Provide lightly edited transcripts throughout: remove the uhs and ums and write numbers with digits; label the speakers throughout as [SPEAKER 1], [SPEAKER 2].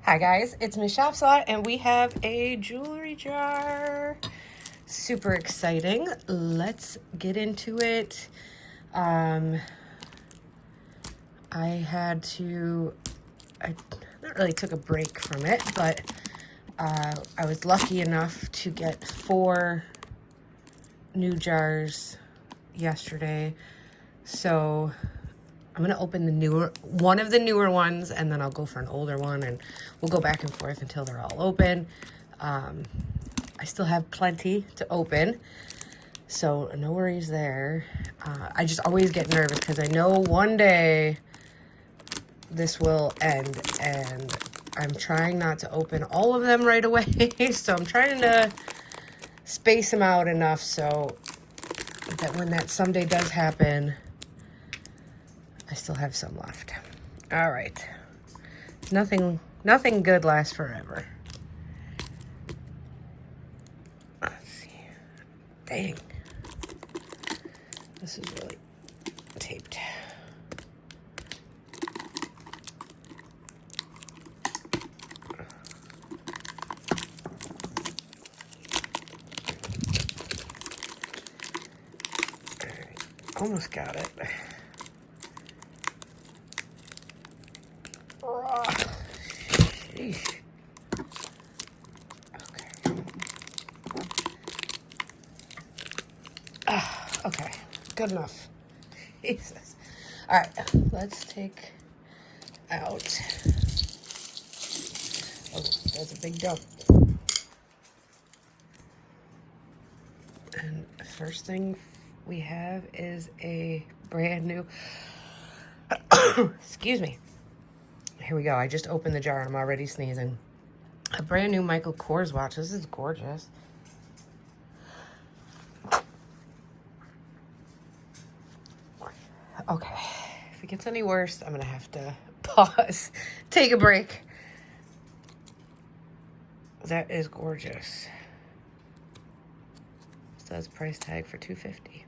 [SPEAKER 1] Hi guys, it's Mrs.Shopsalot and we have a jewelry jar. Super exciting. Let's get into it. I not really took a break from it, but I was lucky enough to get 4 new jars yesterday. So I'm gonna open one of the newer ones, and then I'll go for an older one, and we'll go back and forth until they're all open. I still have plenty to open, so no worries there. I just always get nervous because I know one day this will end, and I'm trying not to open all of them right away. So I'm trying to space them out enough so that when that someday does happen, I still have some left. All right. Nothing good lasts forever. Let's see. Dang. This is really taped. All right. Almost got it. Sheesh. Okay, good enough. Jesus. All right, let's take out. Oh, that's a big dump. And first thing we have is a brand new. Excuse me. Here we go. I just opened the jar and I'm already sneezing. A brand new Michael Kors watch. This is gorgeous. Okay. If it gets any worse, I'm going to have to pause. Take a break. That is gorgeous. Says price tag for $250.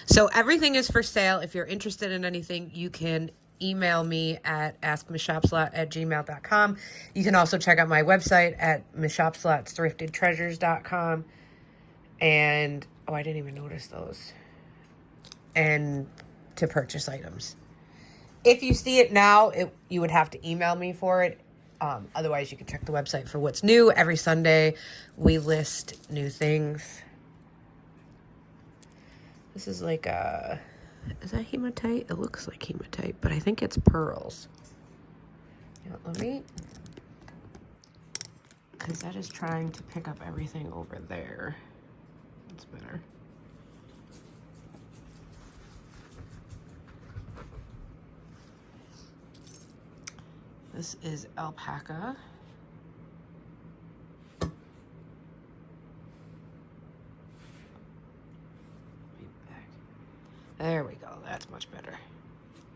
[SPEAKER 1] So everything is for sale. If you're interested in anything, you can email me at askmsshopsalot@gmail.com. You can also check out my website at msshopsalotsthriftedtreasures.com. And, oh, I didn't even notice those. And to purchase items. If you see it now, you would have to email me for it. Otherwise, you can check the website for what's new. Every Sunday, we list new things. This is like a... Is that hematite? It looks like hematite, but I think it's pearls. You know, let me... Because that is trying to pick up everything over there. That's better. This is alpaca. There we go. That's much better.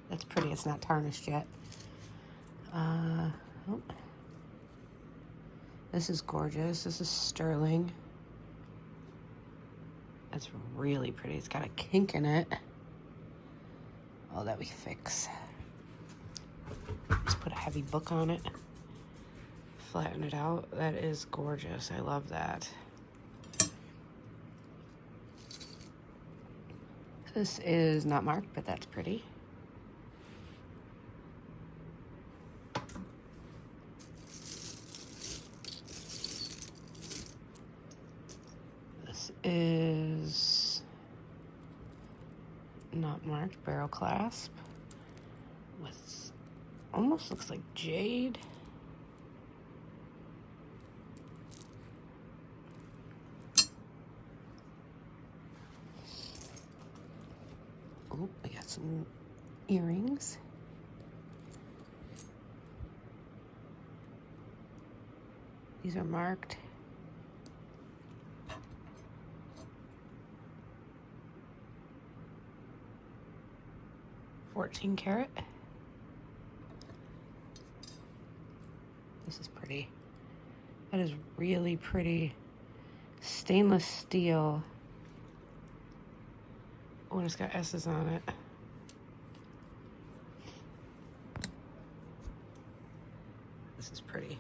[SPEAKER 1] That's pretty. It's not tarnished yet. Oh. This is gorgeous. This is sterling. That's really pretty. It's got a kink in it. Oh, that we fix. Just put a heavy book on it. Flatten it out. That is gorgeous. I love that. This is not marked, but that's pretty. This is not marked, barrel clasp with almost looks like jade. Oh, we got some earrings. These are marked. $14 karat. This is pretty. That is really pretty. Stainless steel. Oh, and it's got S's on it. This is pretty.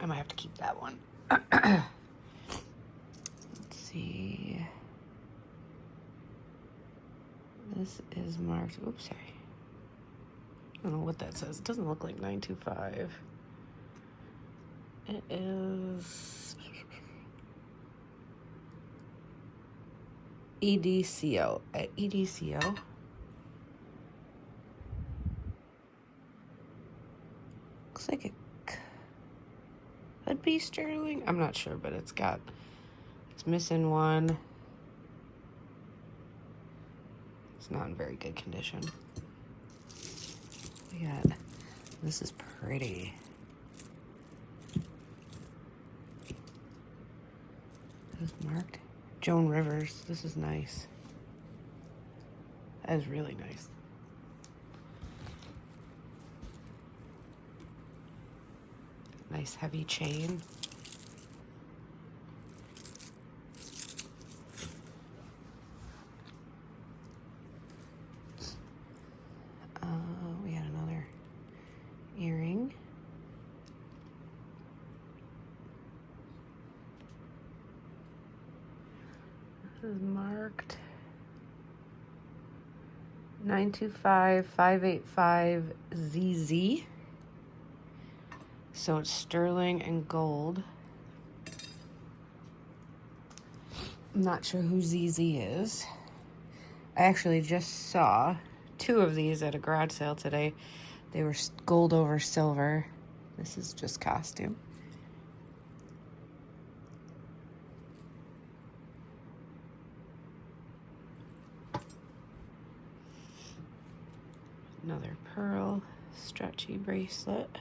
[SPEAKER 1] I might have to keep that one. Let's see. This is marked. Oops, sorry. I don't know what that says. It doesn't look like 925. It is EDCO. At EDCO. Looks like it could be sterling. I'm not sure, but it's missing one. It's not in very good condition. Yeah, this is pretty. This is marked Joan Rivers. This is nice. That is really nice. Nice heavy chain. We had another earring. This is marked 925585ZZ. So it's sterling and gold. I'm not sure who ZZ is. I actually just saw 2 of these at a garage sale today. They were gold over silver. This is just costume. Another pearl stretchy bracelet.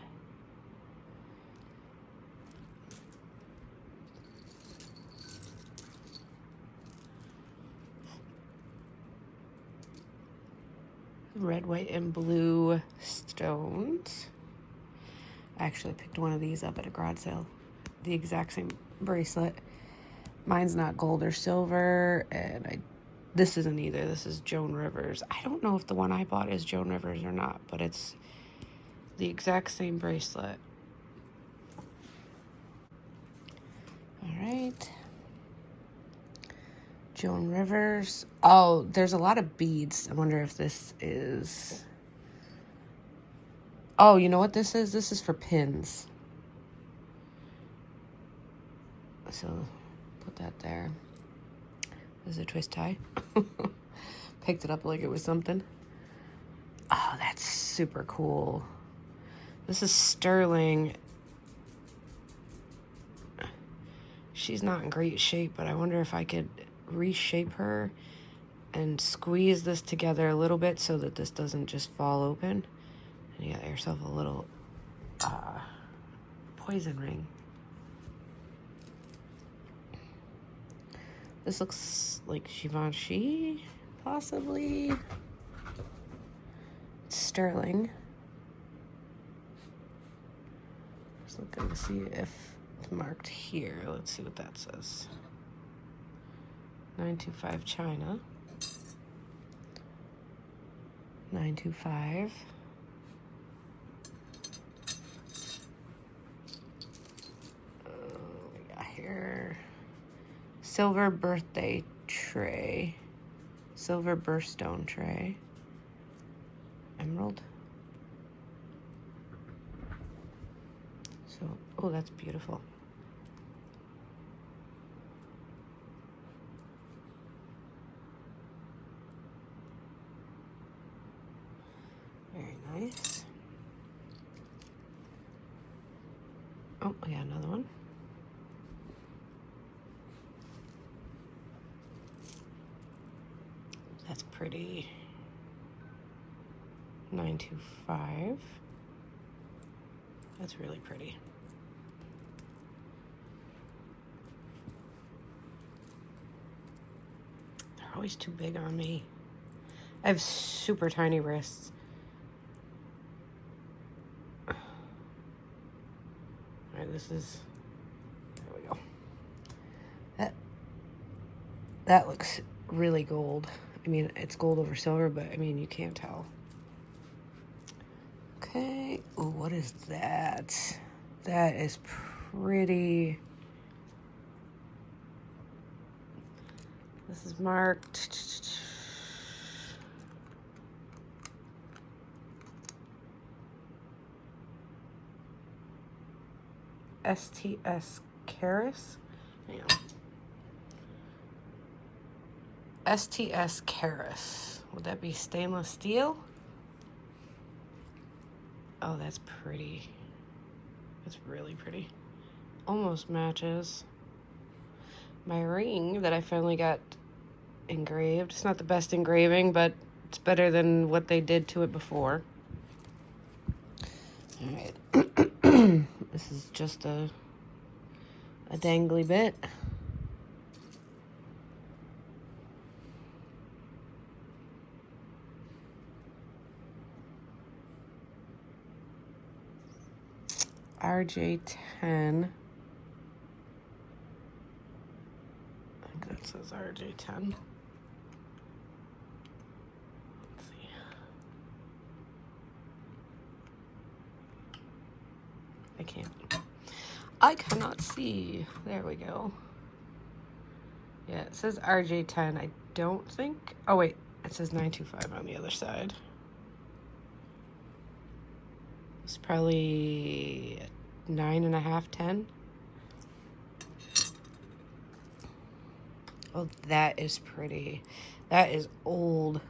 [SPEAKER 1] Red, white, and blue stones. I actually picked one of these up at a garage sale. The exact same bracelet. Mine's not gold or silver, and this isn't either. This is Joan Rivers. I don't know if the one I bought is Joan Rivers or not, but it's the exact same bracelet. All right. Joan Rivers. Oh, there's a lot of beads. I wonder if this is... Oh, you know what this is? This is for pins. So, put that there. This is a twist tie. Picked it up like it was something. Oh, that's super cool. This is sterling. She's not in great shape, but I wonder if I could reshape her and squeeze this together a little bit so that this doesn't just fall open. And you got yourself a little poison ring. This looks like Givenchy, possibly. It's sterling. Just looking to see if it's marked here. Let's see what that says. 925 China. 925. We got here silver birthday tray, silver birthstone tray, emerald. So, oh, that's beautiful. Very nice. Oh, yeah, another one. That's pretty. 925. That's really pretty. They're always too big on me. I have super tiny wrists. All right, this is, there we go. That looks really gold. I mean, it's gold over silver, but I mean, you can't tell. Okay. Oh, what is that? That is pretty. This is marked. STS Caris. Hang on. STS Caris. Would that be stainless steel? Oh, that's pretty. That's really pretty. Almost matches my ring that I finally got engraved. It's not the best engraving, but it's better than what they did to it before. All right. This is just a dangly bit. RJ10. I think that says RJ10. Let's see. I cannot see. There we go. Yeah, it says RJ10. I don't think. Oh, wait. It says 925 on the other side. It's probably 9.5, 10. Oh, that is pretty. That is old.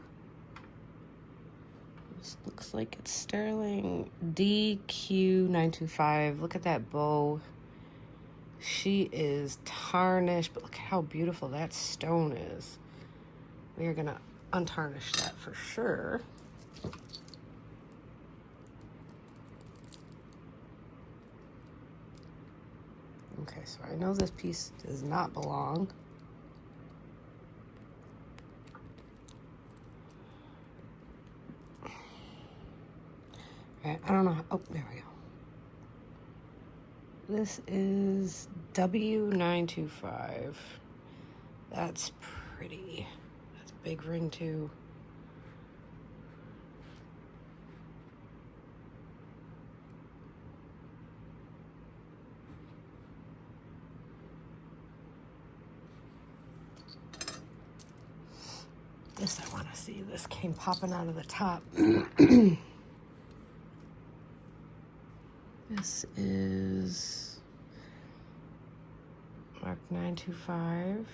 [SPEAKER 1] This looks like it's sterling. DQ925. Look at that bow. She is tarnished, but look at how beautiful that stone is. We are going to untarnish that for sure. Okay, so I know this piece does not belong. All right, I don't know. Oh, there we go. This is W925. That's pretty. That's a big ring too. This I want to see. This came popping out of the top. This is Mark 925.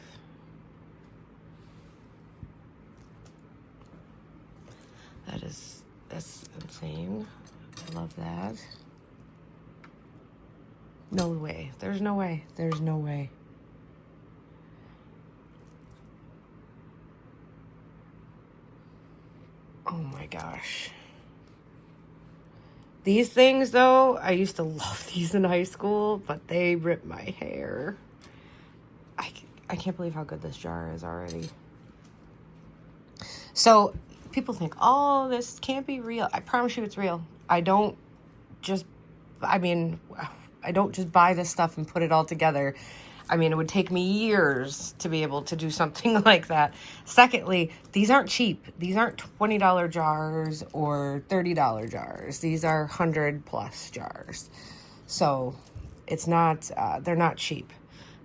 [SPEAKER 1] That's insane. I love that. No way. There's no way. There's no way. Oh my gosh. These things, though, I used to love these in high school, but they ripped my hair. I can't believe how good this jar is already. So, people think, oh, this can't be real. I promise you it's real. I don't just buy this stuff and put it all together. I mean, it would take me years to be able to do something like that. Secondly, these aren't cheap. These aren't $20 jars or $30 jars. These are 100+ jars. So it's not, they're not cheap.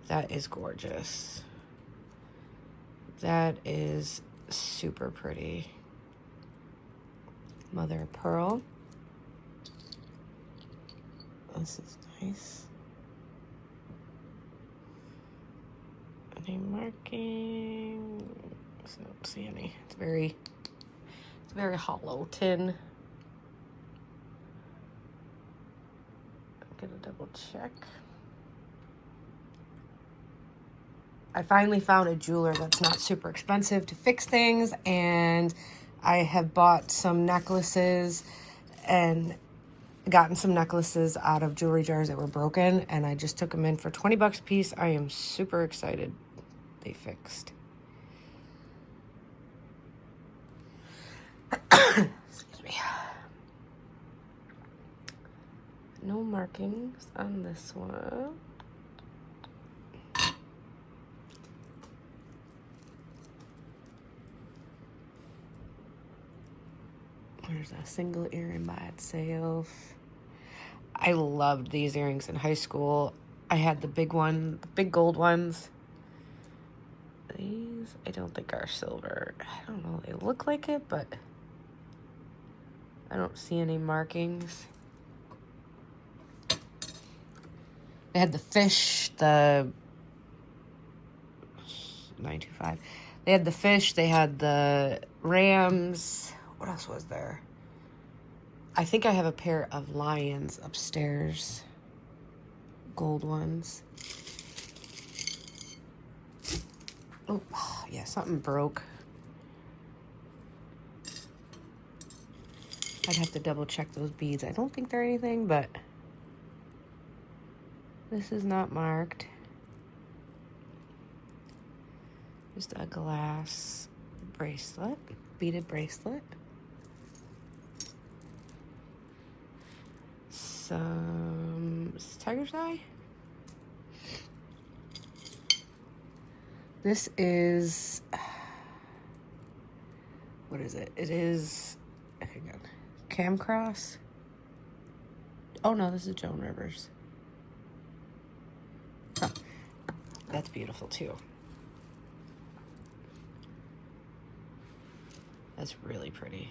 [SPEAKER 1] That is gorgeous. That is super pretty. Mother of pearl. This is nice. Any marking? I don't see any. It's very hollow tin. I'm gonna double check. I finally found a jeweler that's not super expensive to fix things, and I have bought some necklaces and gotten some necklaces out of jewelry jars that were broken, and I just took them in for 20 bucks a piece. I am super excited they fixed. Excuse me. No markings on this one. There's a single earring by itself. I loved these earrings in high school. I had the big one, the big gold ones. These, I don't think are silver. I don't know, they look like it, but I don't see any markings. They had the fish, the 925. They had the fish, they had the rams. What else was there? I think I have a pair of lions upstairs. Gold ones. Oh, yeah, something broke. I'd have to double check those beads. I don't think they're anything, but this is not marked. Just a glass bracelet, beaded bracelet. Some tiger's eye. This is, what is it? It is, hang on, Cam Cross. Oh no, this is Joan Rivers. Oh, that's beautiful too. That's really pretty.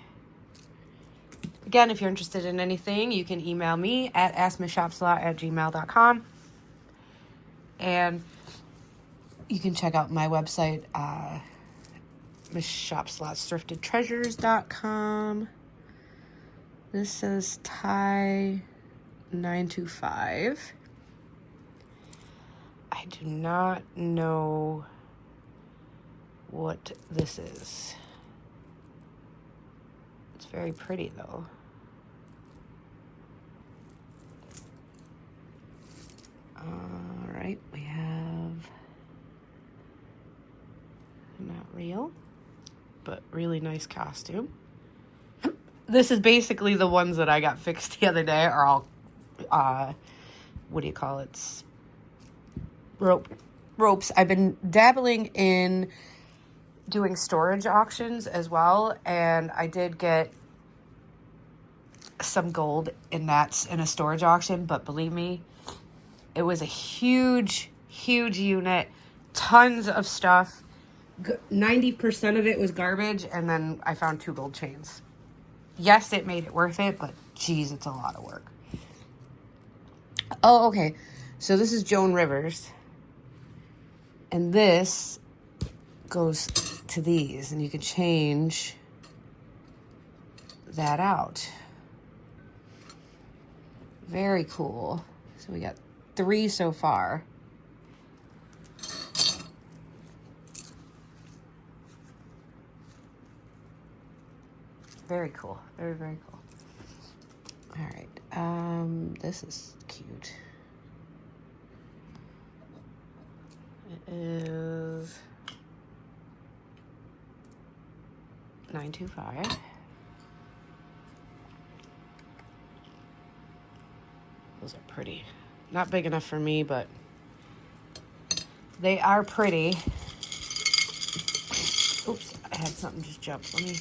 [SPEAKER 1] Again, if you're interested in anything, you can email me at askmsshopsalot@gmail.com. And you can check out my website, Mrs.Shopsalot's This says Thai 925. I do not know what this is. It's very pretty though. All right, we have not real, but really nice costume. This is basically the ones that I got fixed the other day are all, what do you call it? Ropes. I've been dabbling in doing storage auctions as well, and I did get some gold in a storage auction, but believe me, it was a huge unit, tons of stuff. 90% of it was garbage, and then I found 2 gold chains. Yes, it made it worth it, but geez, it's a lot of work. Oh, okay. So this is Joan Rivers, and this goes to these, and you can change that out. Very cool. So we got 3 so far. Very cool. Very, very cool. All right. This is cute. It is 925. Those are pretty. Not big enough for me, but they are pretty. Oops, I had something just jump. Let me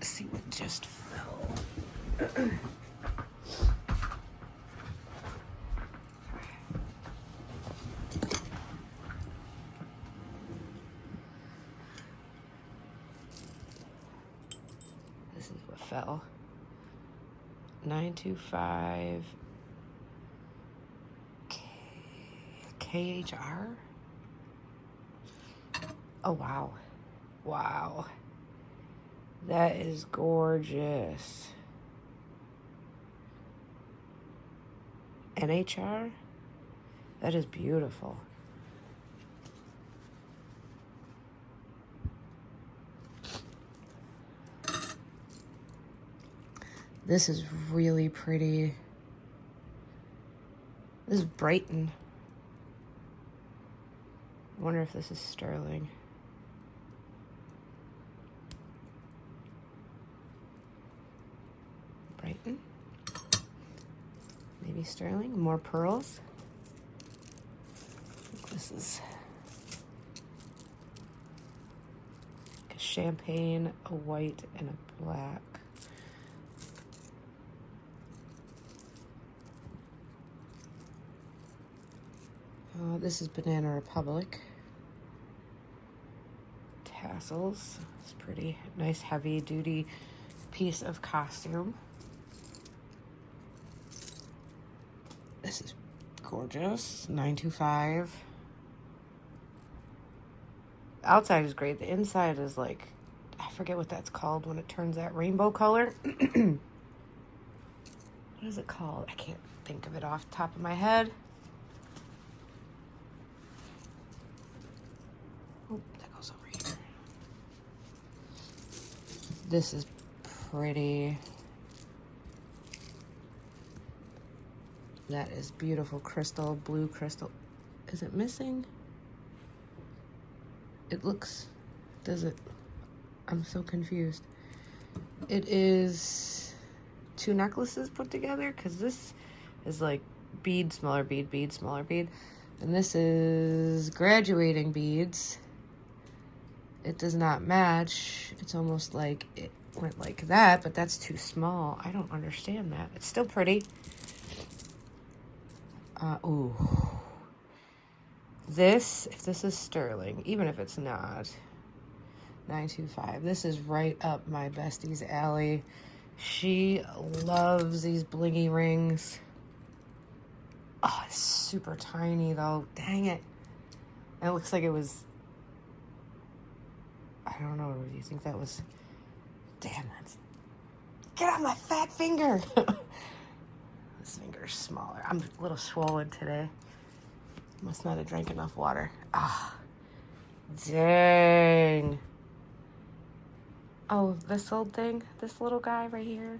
[SPEAKER 1] see what just fell. This is what fell. 925 KHR. Oh wow. Wow. That is gorgeous. NHR? That is beautiful. This is really pretty. This is Brighton. I wonder if this is sterling. Brighton. Maybe sterling. More pearls. This is like a champagne, a white, and a black. This is Banana Republic. Tassels. It's pretty nice, heavy duty piece of costume. This is gorgeous. 925. The outside is great. The inside is like, I forget what that's called when it turns that rainbow color. What is it called? I can't think of it off the top of my head. Oh, that goes over here. This is pretty. That is beautiful crystal, blue crystal. Is it missing? It looks, does it? I'm so confused. It is 2 necklaces put together, because this is like bead, smaller bead, bead, smaller bead. And this is graduating beads. It does not match. It's almost like it went like that, but that's too small. I don't understand that. It's still pretty. Ooh. This, if this is sterling, even if it's not, 925. This is right up my bestie's alley. She loves these blingy rings. Oh, it's super tiny though. Dang it. And it looks like it was, I don't know, do you think that was, damn, that's, get on my fat finger. This finger's smaller. I'm a little swollen today. Must not have drank enough water. Ah, dang. Oh, this old thing, this little guy right here.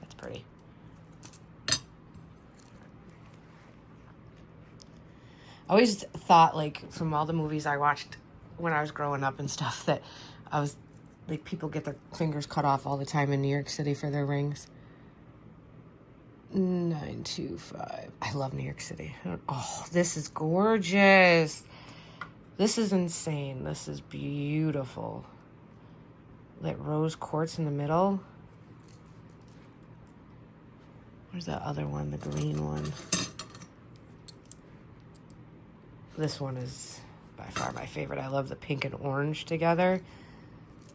[SPEAKER 1] That's pretty. I always thought, like, from all the movies I watched when I was growing up and stuff, that I was, like, people get their fingers cut off all the time in New York City for their rings. 925. I love New York City. Oh, this is gorgeous. This is insane. This is beautiful. That rose quartz in the middle. Where's that other one? The green one. This one is by far my favorite. I love the pink and orange together.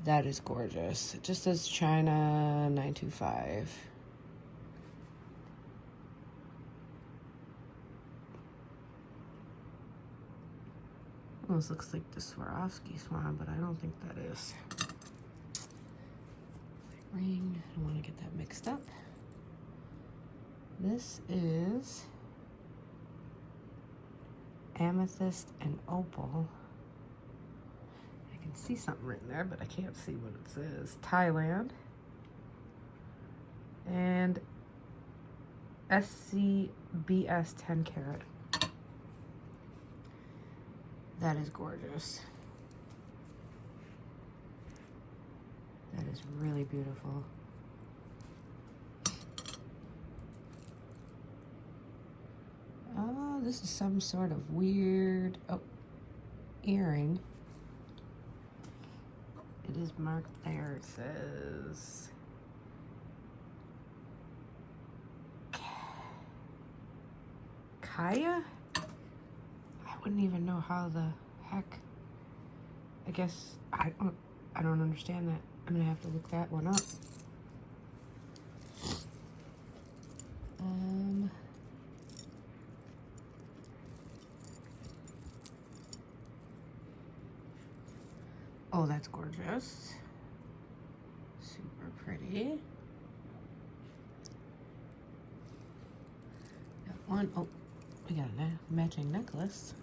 [SPEAKER 1] That is gorgeous. It just says China 925. Almost looks like the Swarovski swan, but I don't think that is. Ring, I don't want to get that mixed up. This is amethyst and opal. I can see something written there, but I can't see what it says. Thailand. And SCBS 10 karat. That is gorgeous. That is really beautiful. Oh, this is some sort of weird, earring. It is marked there. It says Kaya? I wouldn't even know how the heck. I guess I don't understand that. I'm gonna have to look that one up. Oh, that's gorgeous. Super pretty. Got one. Oh, we got a matching necklace.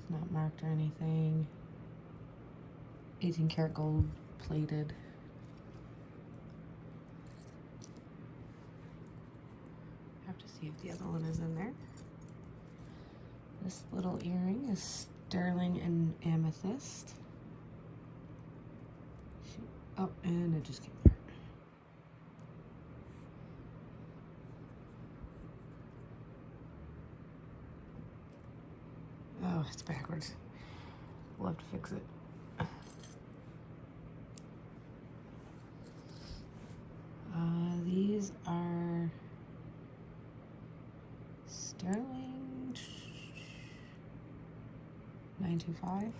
[SPEAKER 1] It's not marked or anything. 18 karat gold plated. I have to see if the other one is in there. This little earring is sterling and amethyst. Oh, and it just came apart. Oh, it's backwards. We'll have to fix it. These are sterling 925.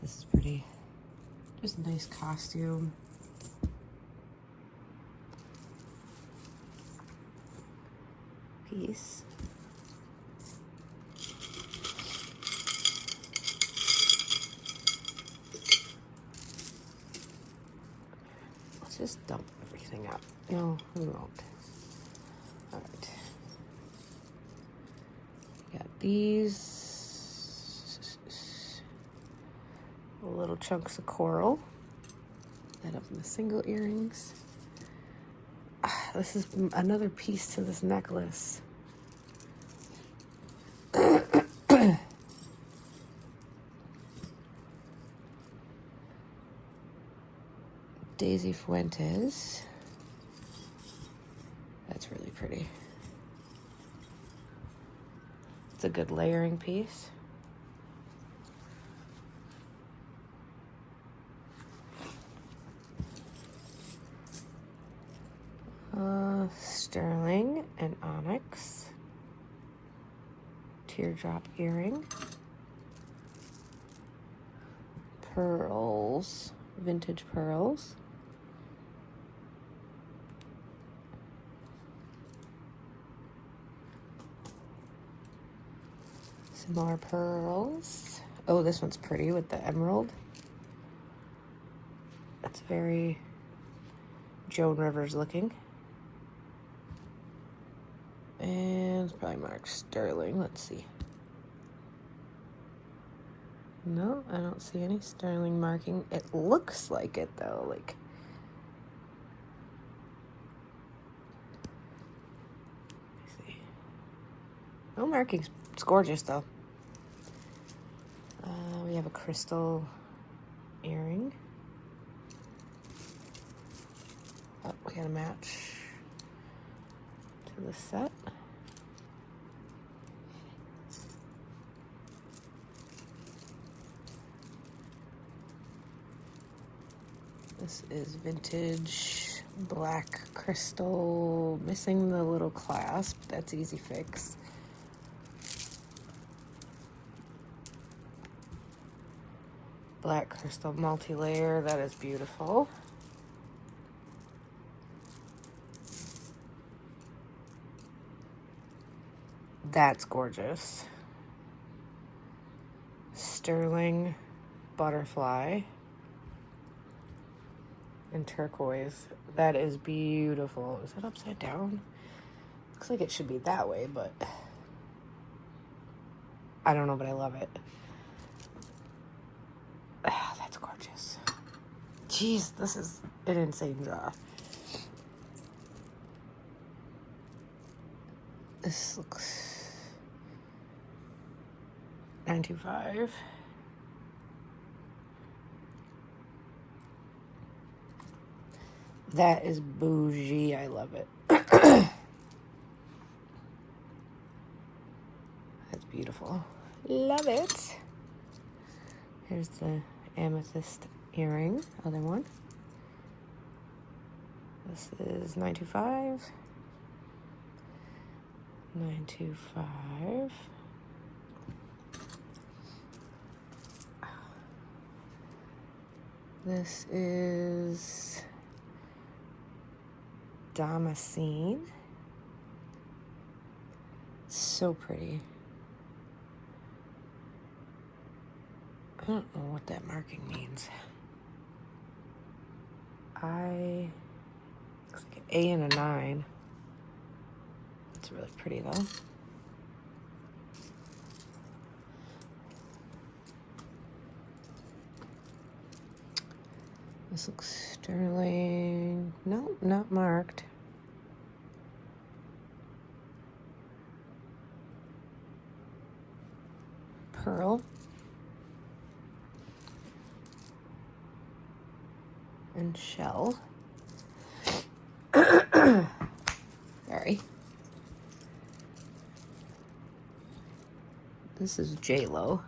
[SPEAKER 1] This is pretty. Just a nice costume. Piece. Let's just dump everything out. No, we won't. All right. Got these little chunks of coral that have the single earrings. This is another piece to this necklace. Daisy Fuentes. That's really pretty. It's a good layering piece. Sterling and onyx. Teardrop earring. Pearls. Vintage pearls. Some more pearls. Oh, this one's pretty with the emerald. That's very Joan Rivers looking. And it's probably marked sterling. Let's see. No, I don't see any sterling marking. It looks like it though, like. Let's see. No markings. It's gorgeous though. We have a crystal earring. Oh, we got a match to the set. This is vintage black crystal, missing the little clasp. That's easy fix. Black crystal multi-layer, that is beautiful. That's gorgeous. Sterling butterfly and turquoise. That is beautiful. Is it upside down? Looks like it should be that way, but I don't know, but I love it. Ah, that's gorgeous. Jeez, this is an insane draw. This looks $9.25. That is bougie. I love it. That's beautiful. Love it. Here's the amethyst earring, other one. This is $9.25. $9.25. This is Damascene. So pretty. I don't know what that marking means. Looks like an A and a 9. It's really pretty though. This looks sterling. No, not marked. Pearl. And shell. Sorry. This is J-Lo.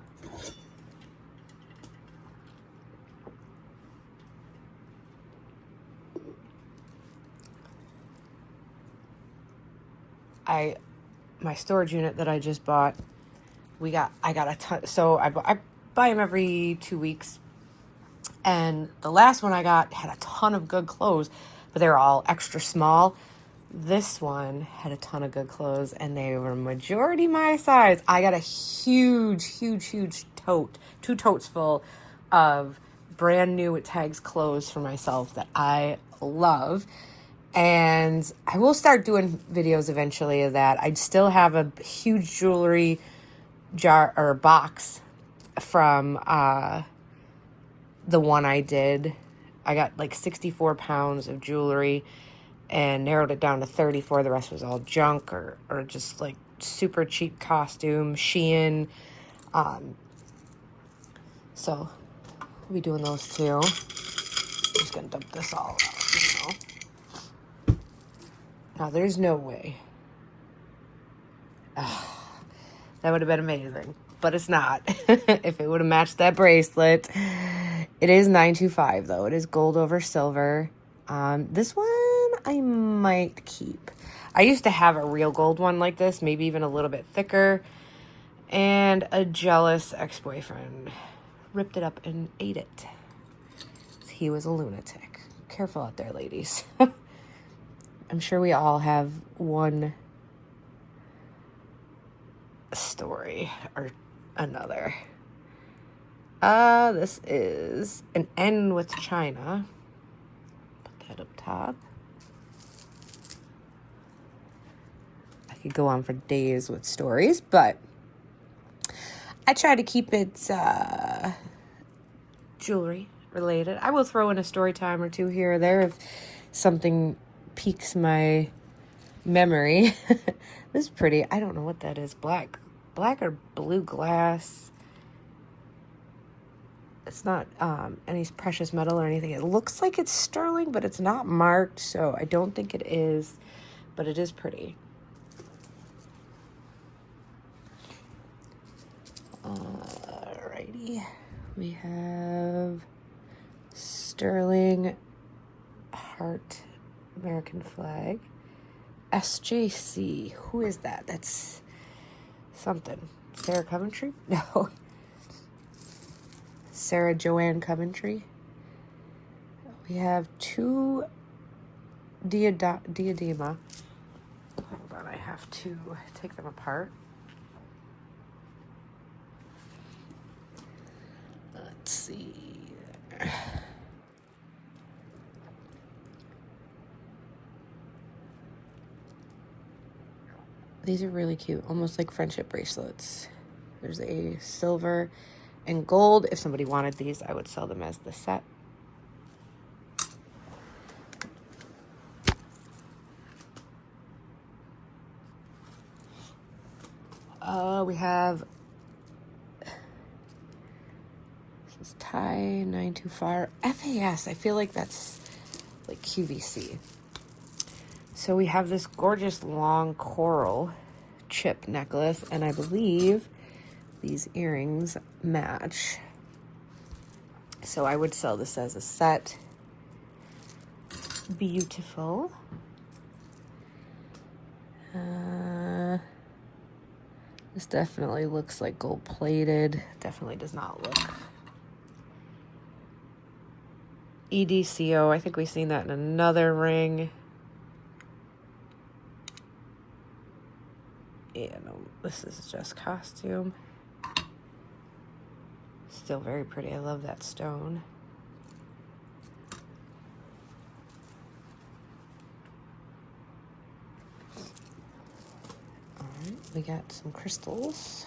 [SPEAKER 1] My storage unit that I just bought, I got a ton, so I buy them every 2 weeks. And the last one I got had a ton of good clothes, but they were all extra small. This one had a ton of good clothes, and they were majority my size. I got a huge tote, 2 totes full of brand new with tags clothes for myself that I love. And I will start doing videos eventually of that. I'd still have a huge jewelry jar or box from the one I did. I got like 64 pounds of jewelry and narrowed it down to 34. The rest was all junk or just like super cheap costume, Shein. So we'll be doing those too. I'm just gonna dump this all out, Now there's no way. That would have been amazing, but it's not. If it would have matched that bracelet. It is 925 though. It is gold over silver. This one I might keep. I used to have a real gold one like this, maybe even a little bit thicker. And a jealous ex-boyfriend ripped it up and ate it. He was a lunatic. Careful out there, ladies. I'm sure we all have one story or another. This is an N with China. Put that up top. I could go on for days with stories, but I try to keep it jewelry related. I will throw in a story time or two here or there if something piques my memory. This is pretty. I don't know what that is. Black or blue glass. It's not any precious metal or anything. It looks like it's sterling, but it's not marked, so I don't think it is, but it is pretty. Alrighty. We have sterling heart American flag. SJC. Who is that? That's something. Sarah Coventry? No. Sarah Joanne Coventry. We have 2 diadema. Hold on, I have to take them apart. Let's see. These are really cute, almost like friendship bracelets. There's a silver and gold. If somebody wanted these, I would sell them as the set. We have, this is Thai 925 FAS. I feel like that's like QVC. So we have this gorgeous long coral chip necklace, and I believe these earrings match. So I would sell this as a set. Beautiful. This definitely looks like gold plated. Definitely does not look. EDCO, I think we've seen that in another ring. Yeah, no, this is just costume. Still very pretty. I love that stone. All right, we got some crystals.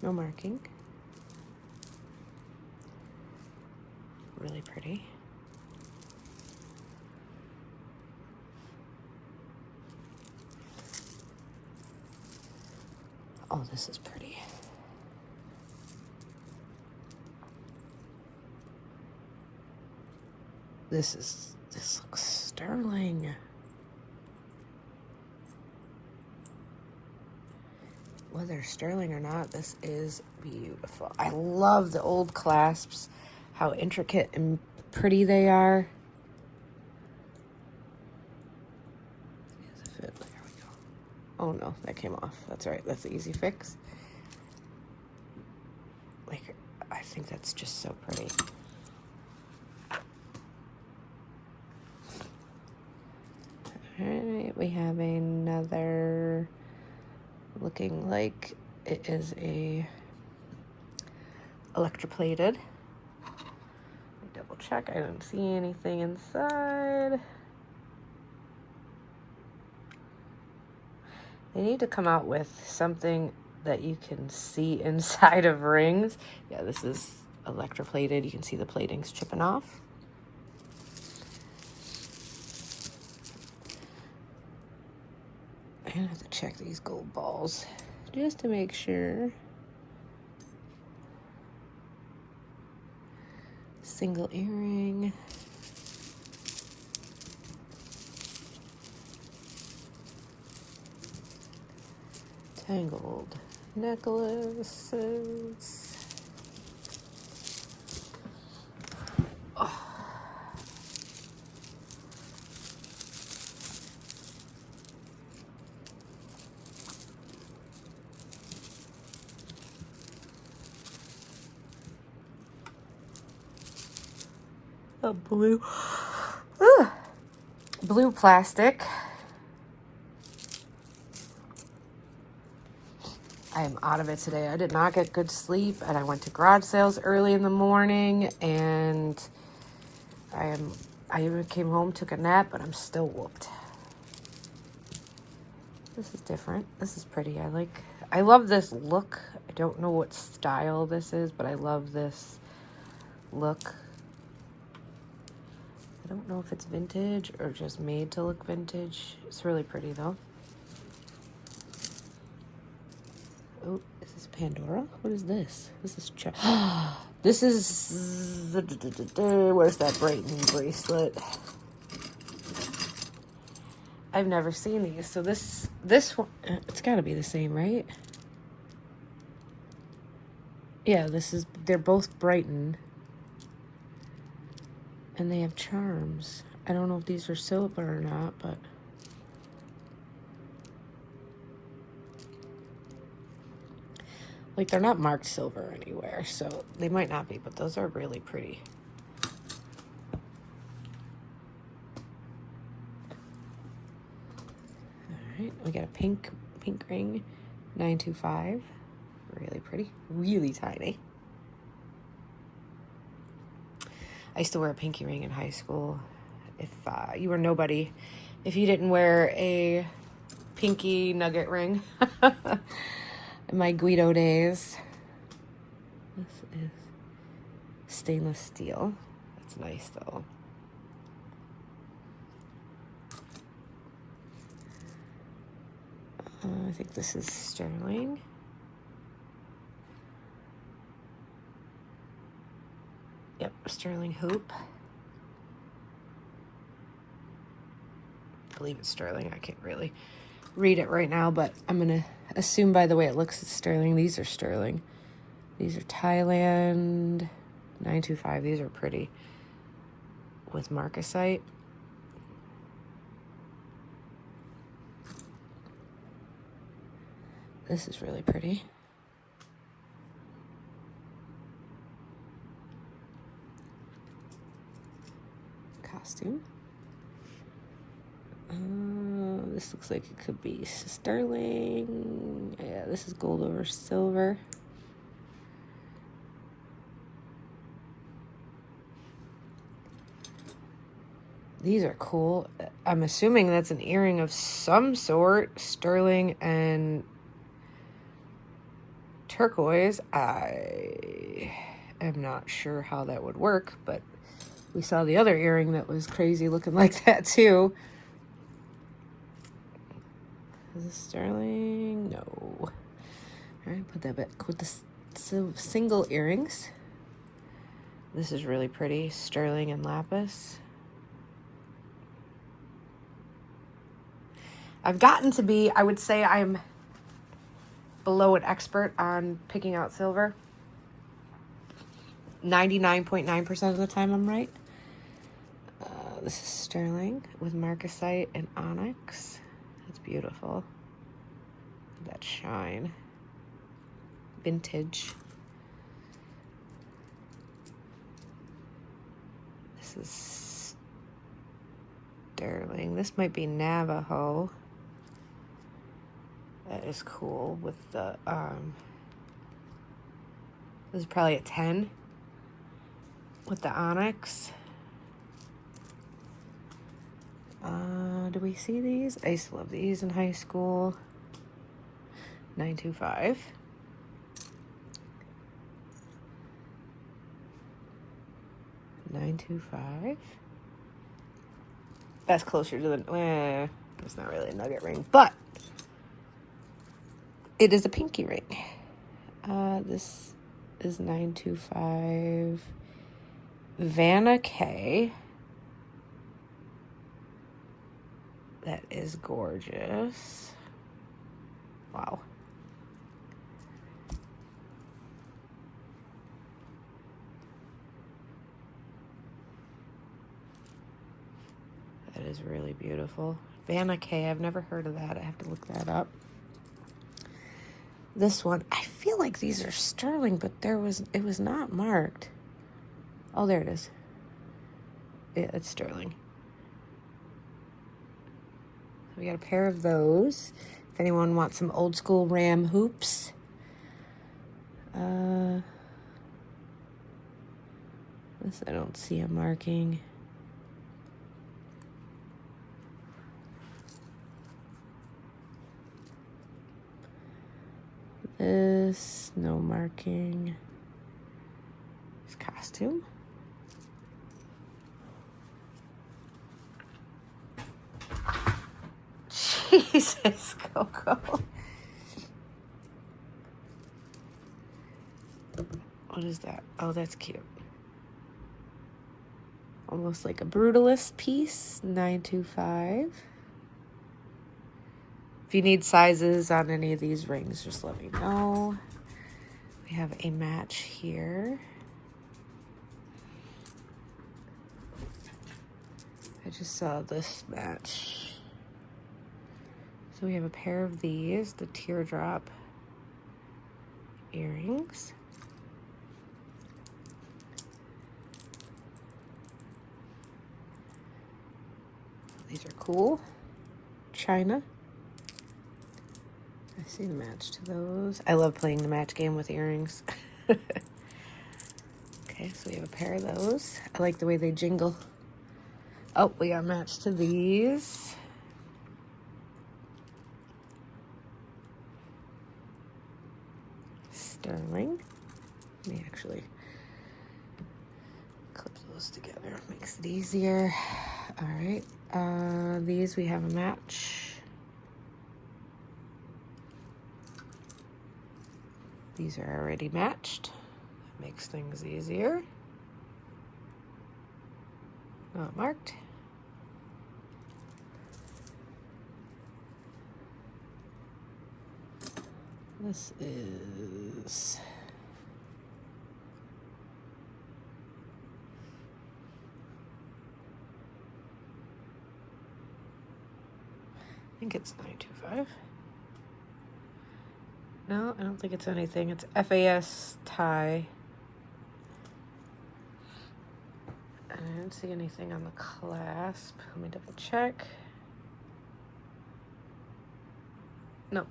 [SPEAKER 1] No marking. Really pretty. Oh, this is pretty. This looks sterling. Whether sterling or not, this is beautiful. I love the old clasps, how intricate and pretty they are. There we go. Oh no, that came off. That's all right. That's the easy fix. Like, I think that's just so pretty. All right, we have another looking like it is a electroplated. Double check. I don't see anything inside. They need to come out with something that you can see inside of rings. Yeah, this is electroplated. You can see the plating's chipping off. I'm gonna have to check these gold balls just to make sure. Single earring. Tangled necklaces. Oh. A blue, blue plastic. I am out of it today. I did not get good sleep, and I went to garage sales early in the morning, and I even came home, took a nap, but I'm still whooped. This is different. This is pretty. I love this look. I don't know what style this is, but I love this look. I don't know if it's vintage or just made to look vintage. It's really pretty though. Oh, is this Pandora? What is this? This is this is where's that Brighton bracelet? I've never seen these. So this one, it's got to be the same, right? Yeah, they're both Brighton. And they have charms. I don't know if these are silver or not, but like they're not marked silver anywhere, so they might not be, but those are really pretty. All right, we got a pink ring, 925. Really pretty, really tiny. I used to wear a pinky ring in high school. If you were nobody, if you didn't wear a pinky nugget ring in my Guido days. This is stainless steel. That's nice though. I think this is sterling. Yep, sterling hoop. I believe it's sterling. I can't really read it right now, but I'm going to assume by the way it looks it's sterling. These are sterling. These are Thailand. 925. These are pretty. With marcasite. This is really pretty. Costume. This looks like it could be sterling. Yeah, this is gold over silver. These are cool. I'm assuming that's an earring of some sort. Sterling and turquoise. I am not sure how that would work, but we saw the other earring that was crazy looking like that too. Is this sterling? No. All right, put that back with the single earrings. This is really pretty. Sterling and lapis. I've gotten to be, I would say I'm below an expert on picking out silver. 99.9% of the time I'm right. This is sterling with marcasite and onyx. It's beautiful. That shine. Vintage. This is sterling. This might be Navajo. That is cool with the, this is probably a 10 with the onyx. Do we see these? I used to love these in high school. 925. That's closer to the, it's not really a nugget ring, but it is a pinky ring. This is 925 Vanna K. That is gorgeous. Wow. That is really beautiful. Vanna K, I've never heard of that. I have to look that up. This one, I feel like these are sterling, but it was not marked. Oh, there it is. Yeah, it's sterling. We got a pair of those. If anyone wants some old school ram hoops. This I don't see a marking. This, no marking. This costume. Jesus, Coco. What is that? Oh, that's cute. Almost like a brutalist piece. 925. If you need sizes on any of these rings, just let me know. We have a match here. I just saw this match. So we have a pair of these, the teardrop earrings. These are cool. China. I see the match to those. I love playing the match game with earrings. Okay, so we have a pair of those. I like the way they jingle. Oh, we got a match to these. Sterling. Let me actually clip those together. Makes it easier. All right. These we have a match. These are already matched. That makes things easier. Not marked. This is I think it's 925. No, I don't think it's anything. It's FAS tie. I didn't see anything on the clasp. Let me double check. No.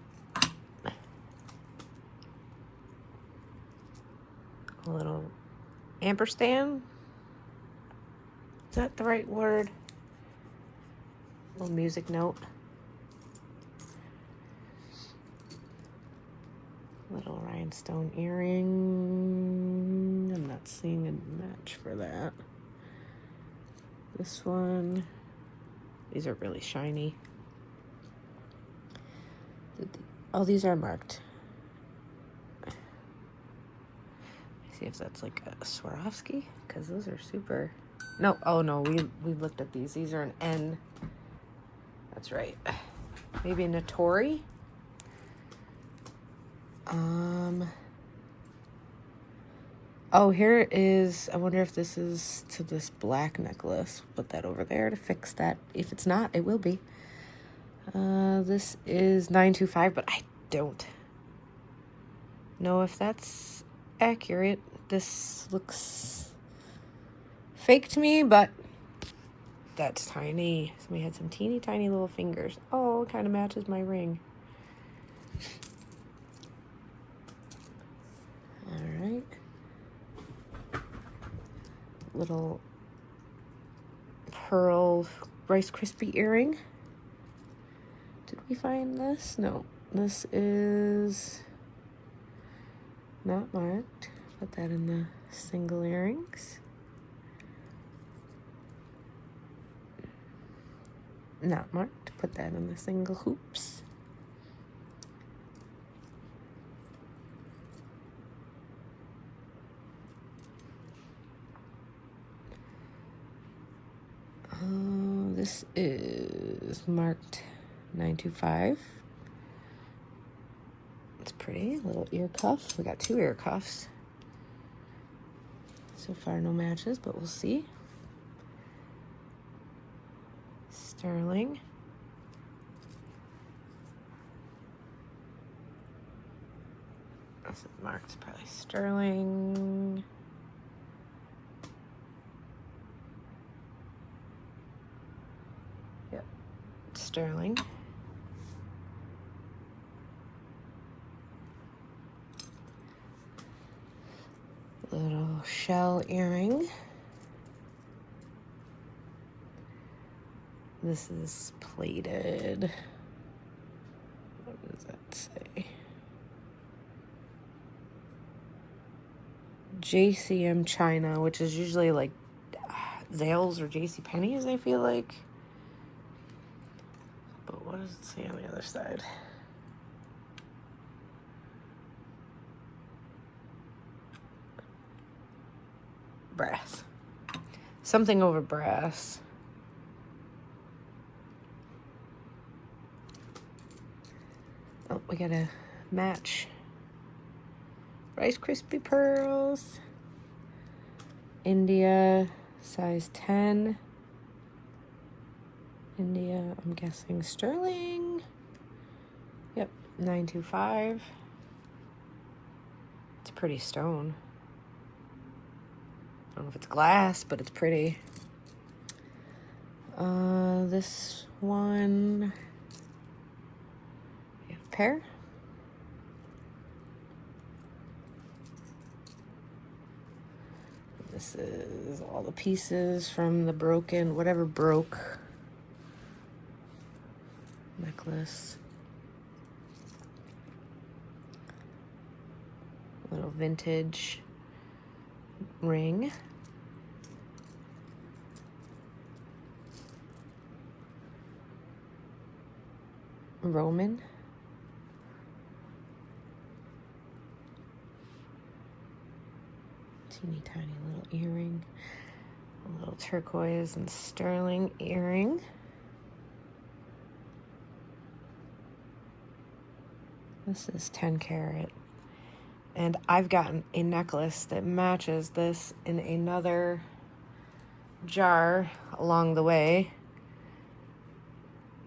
[SPEAKER 1] A little ampersand. Is that the right word? A little music note. Little rhinestone earring. I'm not seeing a match for that. This one. These are really shiny. Oh, these are marked. See if that's like a Swarovski, because those are super. No, oh no, we looked at these. These are an N. That's right. Maybe a Notori. Oh, here is, I wonder if this is to this black necklace. Put that over there to fix that. If it's not, it will be. This is 925, but I don't know if that's accurate. This looks fake to me, but that's tiny. Somebody had some teeny tiny little fingers. Oh, it kind of matches my ring. All right. Little pearl Rice Krispie earring. Did we find this? No. This is not marked. Put that in the single earrings. Not marked. Put that in the single hoops. This is marked 925. It's pretty. Little ear cuff. We got 2 ear cuffs. So far, no matches, but we'll see. Sterling. This is marked probably sterling. Yep, sterling. Little shell earring. This is plated. What does that say? JCM China, which is usually like Zales or JCPenney's, I feel like. But what does it say on the other side? Brass. Something over brass. Oh, we gotta match. Rice Krispie pearls. India, size 10. India, I'm guessing sterling. Yep, 925. It's a pretty stone. I don't know if it's glass, but it's pretty. This one, we have a pair. This is all the pieces from the broken, whatever broke necklace. Little vintage ring. Roman. Teeny tiny little earring. A little turquoise and sterling earring. This is 10 karat. And I've gotten a necklace that matches this in another jar along the way.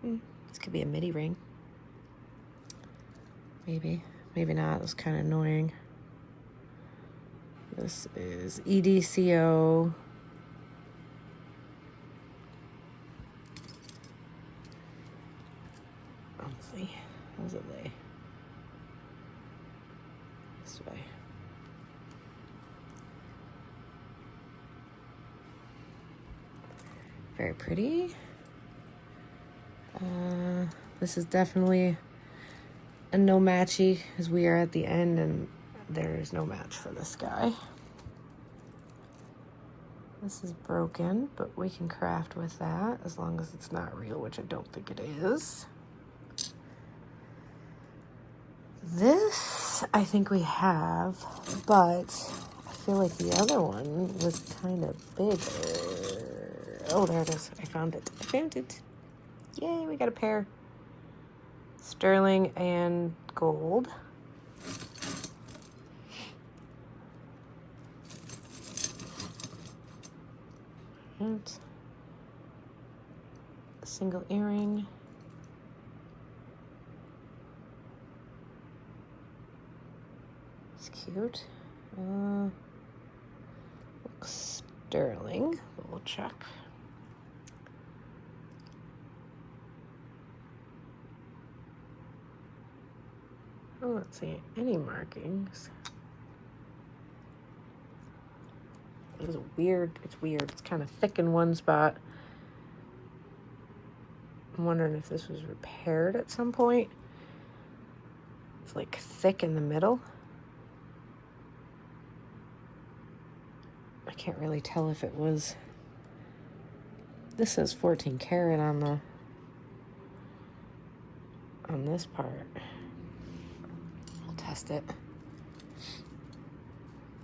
[SPEAKER 1] This could be a midi ring. Maybe. Maybe not. It was kind of annoying. This is EDCO. Let's see. How's it lay? This way. Very pretty. This is definitely a no matchy, as we are at the end and there is no match for this guy. This is broken, but we can craft with that as long as it's not real, which I don't think it is. This I think we have, but I feel like the other one was kind of bigger. Oh, there it is. I found it. I found it. Yay, we got a pair. sterling and gold. And a single earring. It's cute. Looks sterling, but we'll check. I don't see any markings. It's weird. It's weird. It's kind of thick in one spot. I'm wondering if this was repaired at some point. It's like thick in the middle. I can't really tell if it was. This says 14 karat on this part. I'll test it.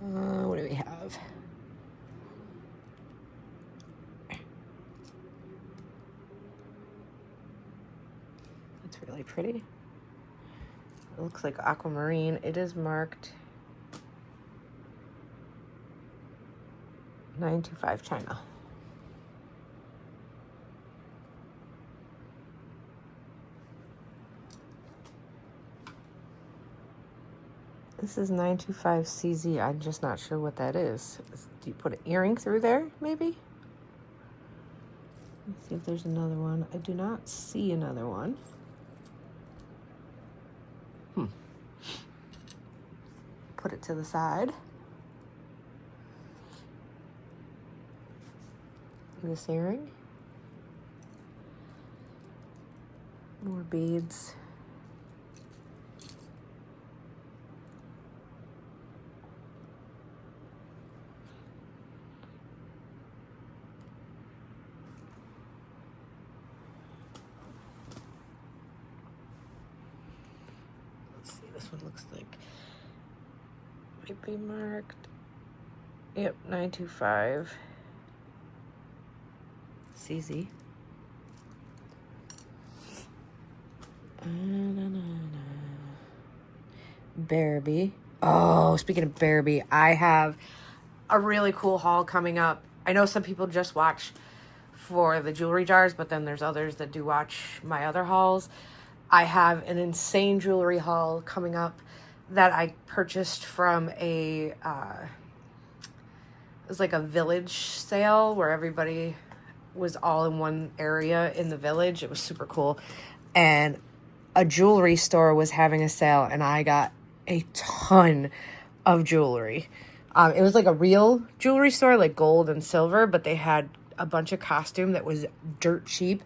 [SPEAKER 1] What do we have? It's really pretty. It looks like aquamarine. It is marked 925 China. This is 925 CZ. I'm just not sure what that is. Do you put an earring through there, maybe? Let's see if there's another one. I do not see another one. Put it to the side. This earring. More beads. Let's see, this one looks like might be marked. Yep, 925 CZ. Bearby. Oh, speaking of Bearby, I have a really cool haul coming up. I know some people just watch for the jewelry jars, but then there's others that do watch my other hauls. I have an insane jewelry haul coming up that I purchased from it was like a village sale where everybody was all in one area in the village. It was super cool. And a jewelry store was having a sale, and I got a ton of jewelry. It was like a real jewelry store, like gold and silver, but they had a bunch of costume that was dirt cheap,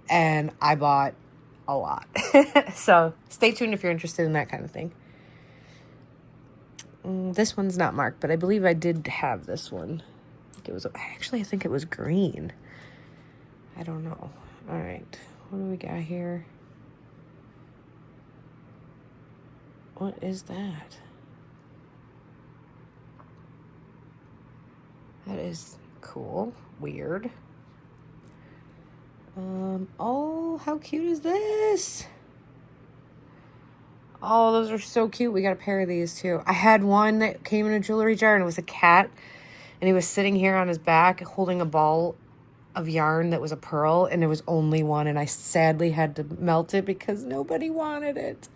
[SPEAKER 1] and I bought a lot. So stay tuned if you're interested in that kind of thing. This one's not marked, but I believe I did have this one. I think it was green. I don't know. All right, what do we got here? What is that? That is cool. Weird. Oh, how cute is this? Oh, those are so cute. We got a pair of these too. I had one that came in a jewelry jar, and it was a cat, and he was sitting here on his back holding a ball of yarn that was a pearl, and there was only one, and I sadly had to melt it because nobody wanted it.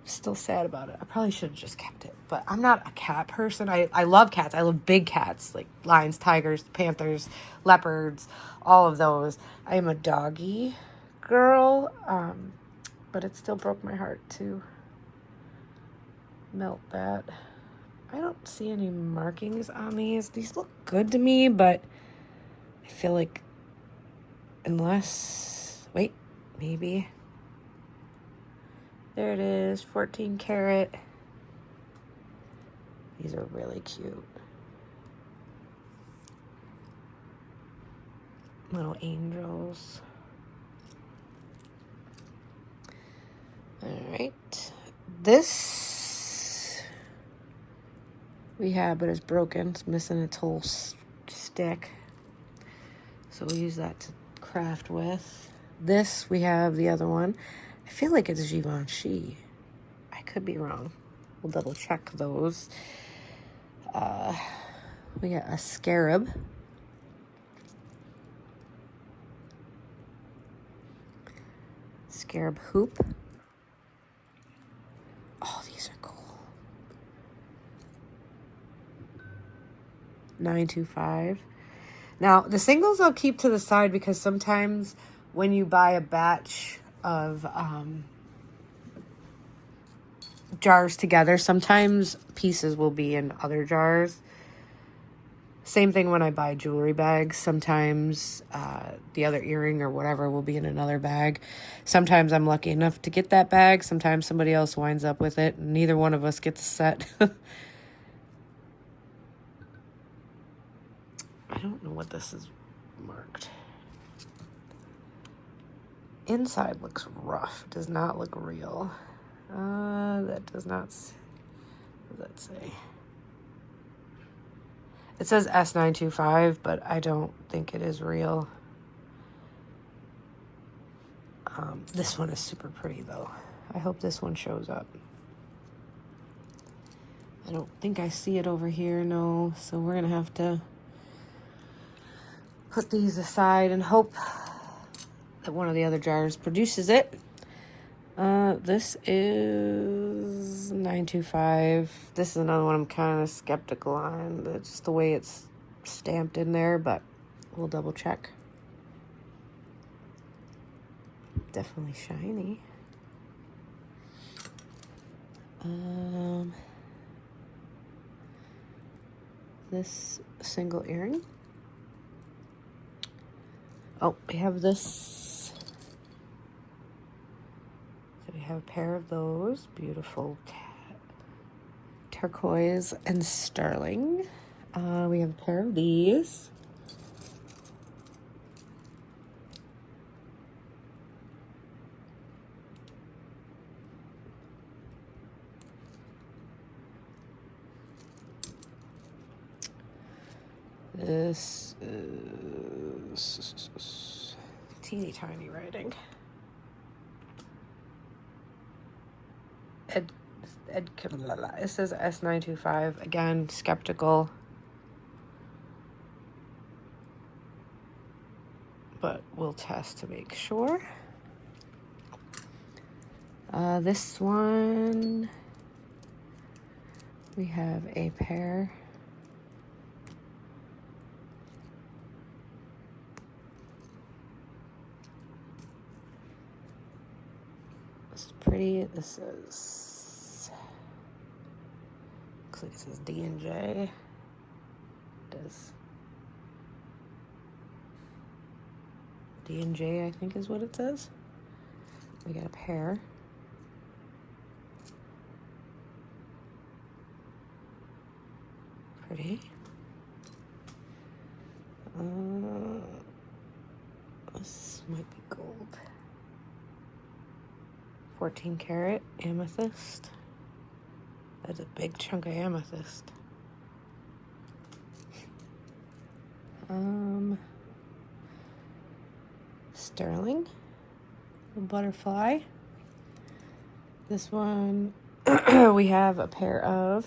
[SPEAKER 1] Still sad about it. I probably should have just kept it, but I'm not a cat person. I love cats. I love big cats, like lions, tigers, panthers, leopards, all of those. I am a doggy girl, but it still broke my heart to melt that. I don't see any markings on these. These look good to me, but I feel like wait, maybe. There it is, 14 karat. These are really cute. Little angels. All right. This we have, but it's broken. It's missing its whole stick. So we'll use that to craft with. This, we have the other one. I feel like it's Givenchy. I could be wrong. We'll double check those. We got a scarab. Scarab hoop. Oh, these are cool. 925. Now, the singles I'll keep to the side because sometimes when you buy a batch of jars together, sometimes pieces will be in other jars. Same thing when I buy jewelry bags. Sometimes the other earring or whatever will be in another bag. Sometimes I'm lucky enough to get that bag. Sometimes somebody else winds up with it. And neither one of us gets a set. I don't know what this is marked. Inside looks rough. Does not look real. That does not... What does that say? It says S925, but I don't think it is real. This one is super pretty, though. I hope this one shows up. I don't think I see it over here, no. So we're going to have to put these aside and hope that one of the other jars produces it. This is 925. This is another one I'm kind of skeptical on. It's just the way it's stamped in there, but we'll double check. Definitely shiny. This single earring. Oh, we have this. So we have a pair of those. Beautiful turquoise and sterling. We have a pair of these. This is teeny tiny writing. It says S925. Again, skeptical. But we'll test to make sure. This one, we have a pair. This is pretty. This is, looks like it says D&J. It does. D&J, I think is what it says. We got a pair. Pretty. This might be gold. 14 karat amethyst. That's a big chunk of amethyst. Sterling. A butterfly. This one we have a pair of.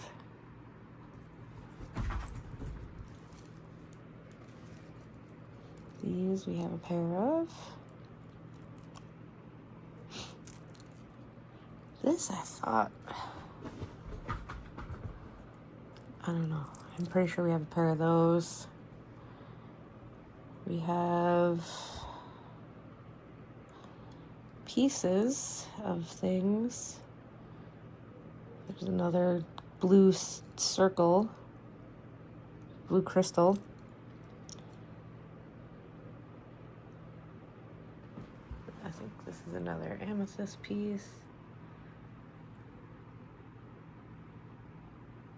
[SPEAKER 1] These we have a pair of. This I thought, I don't know. I'm pretty sure we have a pair of those. We have pieces of things. There's another blue circle, blue crystal. I think this is another amethyst piece.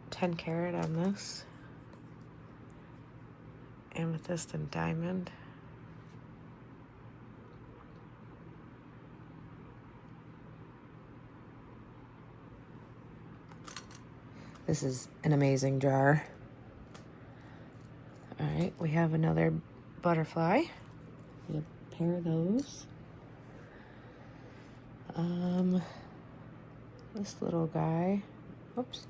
[SPEAKER 1] 10 karat on this. Amethyst and diamond. This is an amazing jar. All right, we have another butterfly. We have a pair of those. This little guy. Oops.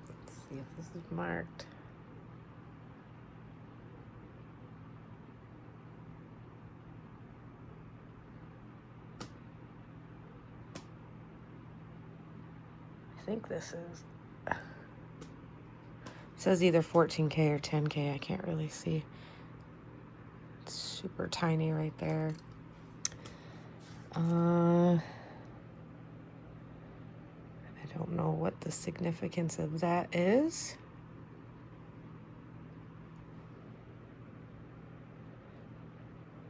[SPEAKER 1] Let's see if this is marked. I think this is. It says either 14K or 10K. I can't really see. It's super tiny right there. I don't know what the significance of that is.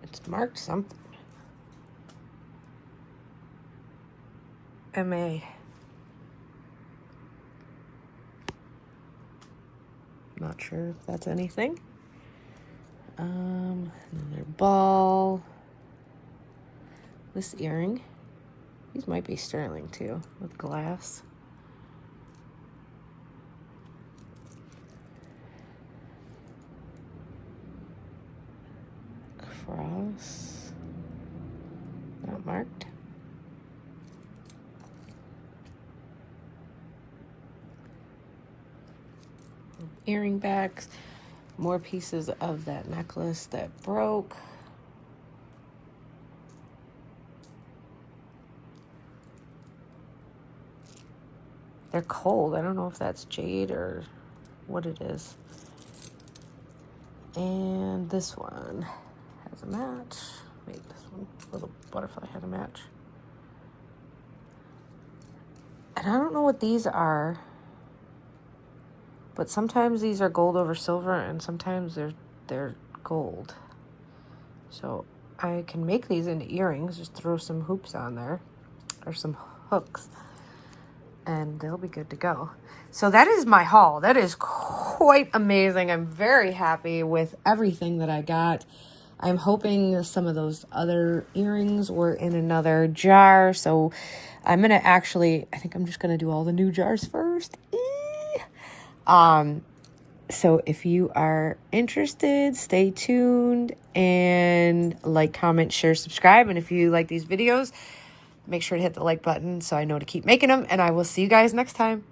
[SPEAKER 1] It's marked something. MA. Not sure if that's anything. Another ball. This earring. These might be sterling too, with glass. Cross. Not marked. Earring backs. More pieces of that necklace that broke. They're cold. I don't know if that's jade or what it is. And this one has a match. Wait, this one, little butterfly had a match. And I don't know what these are, but sometimes these are gold over silver and sometimes they're gold. So I can make these into earrings, just throw some hoops on there or some hooks and they'll be good to go. So that is my haul. That is quite amazing. I'm very happy with everything that I got. I'm hoping some of those other earrings were in another jar. So I'm going to actually, I think I'm just going to do all the new jars first. So if you are interested, stay tuned and like, comment, share, subscribe. And if you like these videos, make sure to hit the like button so I know to keep making them. And I will see you guys next time.